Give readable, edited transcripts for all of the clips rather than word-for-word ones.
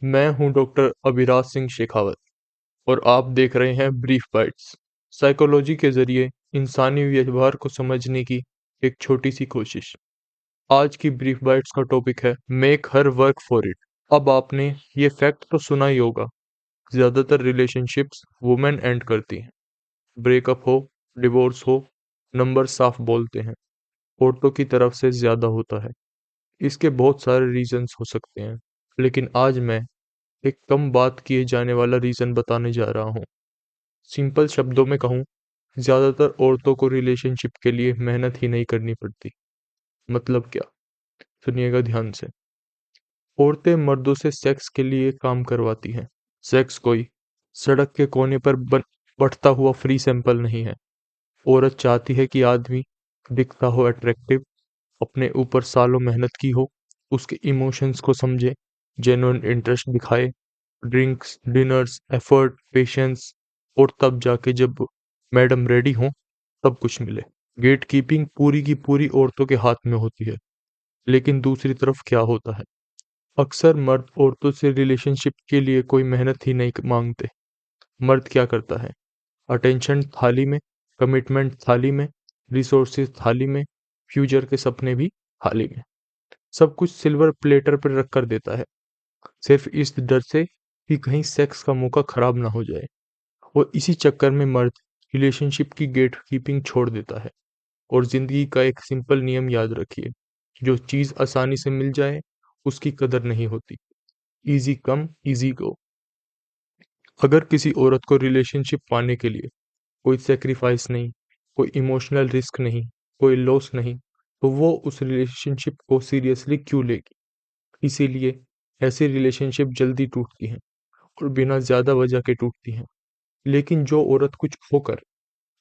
मैं हूं डॉक्टर अभिराज सिंह शेखावत और आप देख रहे हैं ब्रीफ बाइट्स। साइकोलॉजी के जरिए इंसानी व्यवहार को समझने की एक छोटी सी कोशिश। आज की ब्रीफ बाइट्स का टॉपिक है make her work for it. अब आपने ये फैक्ट तो सुना ही होगा, ज्यादातर रिलेशनशिप्स वुमेन एंड करती हैं। ब्रेकअप हो, डिवोर्स हो, नंबर साफ बोलते हैं, औरतों की तरफ से ज्यादा होता है। इसके बहुत सारे रीजंस हो सकते हैं, लेकिन आज मैं एक कम बात किए जाने वाला रीजन बताने जा रहा हूँ। सिंपल शब्दों में कहूँ, ज्यादातर औरतों को रिलेशनशिप के लिए मेहनत ही नहीं करनी पड़ती। मतलब क्या? सुनिएगा ध्यान से। औरतें मर्दों से सेक्स के लिए काम करवाती हैं। सेक्स कोई सड़क के कोने पर बढ़ता हुआ फ्री सैंपल नहीं है। औरत चाहती है कि आदमी दिखता हो अट्रैक्टिव, अपने ऊपर सालों मेहनत की हो, उसके इमोशंस को समझे, जेन्युइन इंटरेस्ट दिखाए, ड्रिंक्स, डिनर्स, एफर्ट, पेशेंस, और तब जाके जब मैडम रेडी हो तब कुछ मिले। गेट कीपिंग पूरी की पूरी औरतों के हाथ में होती है। लेकिन दूसरी तरफ क्या होता है? अक्सर मर्द औरतों से रिलेशनशिप के लिए कोई मेहनत ही नहीं मांगते। मर्द क्या करता है? अटेंशन थाली में, कमिटमेंट थाली में, रिसोर्सेज थाली में, फ्यूचर के सपने भी थाली में। सब कुछ सिल्वर प्लेटर पर रख कर देता है, सिर्फ इस डर से कि कहीं सेक्स का मौका खराब ना हो जाए। और इसी चक्कर में मर्द रिलेशनशिप की गेट कीपिंग छोड़ देता है। और जिंदगी का एक सिंपल नियम याद रखिए, जो चीज आसानी से मिल जाए उसकी कदर नहीं होती। Easy come easy go. अगर किसी औरत को रिलेशनशिप पाने के लिए कोई सेक्रीफाइस नहीं, कोई इमोशनल रिस्क नहीं, कोई लॉस नहीं, तो वो उस रिलेशनशिप को सीरियसली क्यों लेगी? इसीलिए ऐसी रिलेशनशिप जल्दी टूटती हैं और बिना ज्यादा वजह के टूटती हैं। लेकिन जो औरत कुछ खोकर,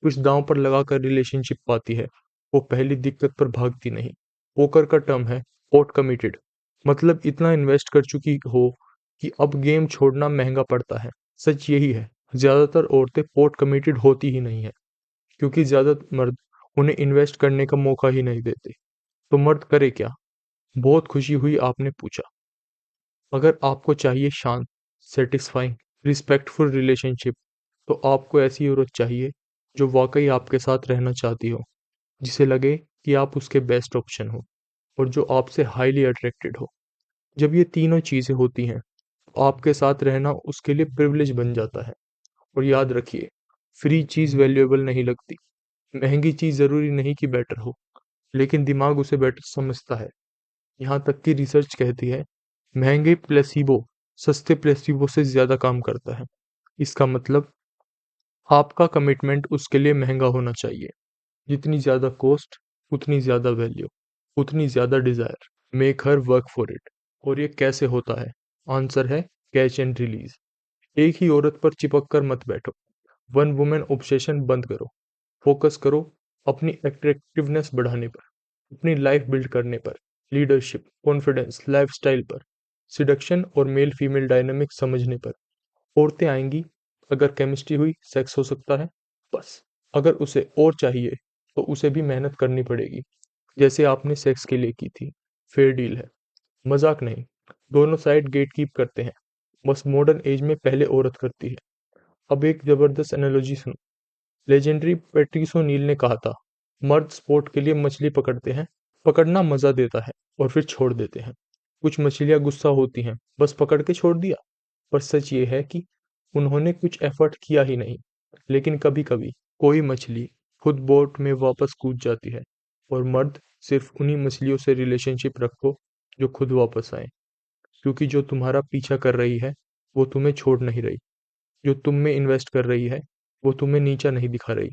कुछ दांव पर लगाकर रिलेशनशिप पाती है, वो पहली दिक्कत पर भागती नहीं। पोकर का टर्म है पोट कमिटेड, मतलब इतना इन्वेस्ट कर चुकी हो कि अब गेम छोड़ना महंगा पड़ता है। सच यही है, ज्यादातर औरतें पोट कमिटेड होती ही नहीं है, क्योंकि ज्यादा मर्द उन्हें इन्वेस्ट करने का मौका ही नहीं देते। तो मर्द करे क्या? बहुत खुशी हुई आपने पूछा। अगर आपको चाहिए शांत, सेटिस्फाइंग, रिस्पेक्टफुल रिलेशनशिप, तो आपको ऐसी औरत चाहिए जो वाकई आपके साथ रहना चाहती हो, जिसे लगे कि आप उसके बेस्ट ऑप्शन हो, और जो आपसे हाईली अट्रैक्टेड हो। जब ये तीनों चीजें होती हैं, तो आपके साथ रहना उसके लिए प्रिविलेज बन जाता है। और याद रखिए, फ्री चीज वैल्यूएबल नहीं लगती। महंगी चीज जरूरी नहीं कि बेटर हो, लेकिन दिमाग उसे बेटर समझता है। यहाँ तक कि रिसर्च कहती है, महंगे प्लेसिबो सस्ते प्लेसिबो से ज्यादा काम करता है। इसका मतलब आपका कमिटमेंट उसके लिए महंगा होना चाहिए। जितनी ज्यादा कॉस्ट, उतनी ज्यादा वैल्यू, उतनी ज्यादा desire. Make her work for it. और ये कैसे होता है? आंसर है कैच एंड रिलीज। एक ही औरत पर चिपक कर मत बैठो। वन वुमेन ऑब्सेशन बंद करो। फोकस करो अपनी अट्रैक्टिवनेस बढ़ाने पर, अपनी लाइफ बिल्ड करने पर, लीडरशिप, कॉन्फिडेंस, लाइफस्टाइल पर, सिडक्शन और मेल फीमेल डायनामिक समझने पर। औरतें आएंगी, अगर केमिस्ट्री हुई सेक्स हो सकता है, बस। अगर उसे और चाहिए तो उसे भी मेहनत करनी पड़ेगी, जैसे आपने सेक्स के लिए की थी। फेयर डील है, मजाक नहीं। दोनों साइड गेट कीप करते हैं, बस मॉडर्न एज में पहले औरत करती है। अब एक जबरदस्त एनालॉजी सुनो। लेजेंडरी पेट्रिस ओ'नील ने कहा था, मर्द स्पोर्ट के लिए मछली पकड़ते हैं, पकड़ना मजा देता है, और फिर छोड़ देते हैं। कुछ मछलियां गुस्सा होती हैं, बस पकड़ के छोड़ दिया। पर सच ये है कि उन्होंने कुछ एफर्ट किया ही नहीं। लेकिन कभी कभी कोई मछली खुद बोट में वापस कूद जाती है, और मर्द सिर्फ उन्हीं मछलियों से रिलेशनशिप रखो जो खुद वापस आए। क्योंकि जो तुम्हारा पीछा कर रही है, वो तुम्हें छोड़ नहीं रही। जो तुम में इन्वेस्ट कर रही है, वो तुम्हें नीचा नहीं दिखा रही।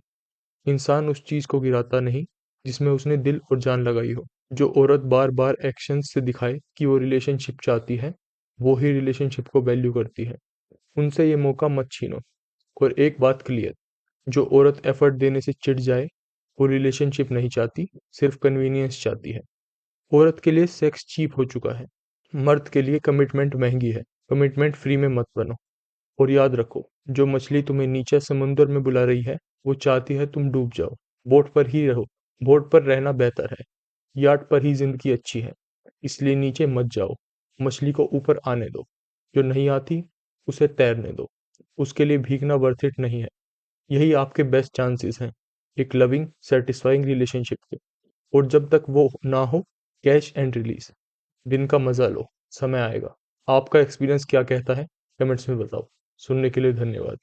इंसान उस चीज को गिराता नहीं जिसमें उसने दिल और जान लगाई हो। जो औरत बार बार एक्शंस से दिखाए कि वो रिलेशनशिप चाहती है, वो ही रिलेशनशिप को वैल्यू करती है। उनसे ये मौका मत छीनो। और एक बात क्लियर, जो औरत एफर्ट देने से चिढ़ जाए, वो रिलेशनशिप नहीं चाहती, सिर्फ कन्वीनियंस चाहती है। औरत के लिए सेक्स चीप हो चुका है, मर्द के लिए कमिटमेंट महंगी है। कमिटमेंट फ्री में मत बनो। और याद रखो, जो मछली तुम्हें नीचे समुद्र में बुला रही है, वो चाहती है तुम डूब जाओ। बोट पर ही रहो। बोट पर रहना बेहतर है। याट पर ही जिंदगी अच्छी है। इसलिए नीचे मत जाओ, मछली को ऊपर आने दो। जो नहीं आती उसे तैरने दो, उसके लिए भीगना वर्थ इट नहीं है। यही आपके बेस्ट चांसेस हैं एक लविंग सेटिस्फाइंग रिलेशनशिप के। और जब तक वो ना हो, कैच एंड रिलीज, दिन का मजा लो, समय आएगा। आपका एक्सपीरियंस क्या कहता है, कमेंट्स में बताओ। सुनने के लिए धन्यवाद।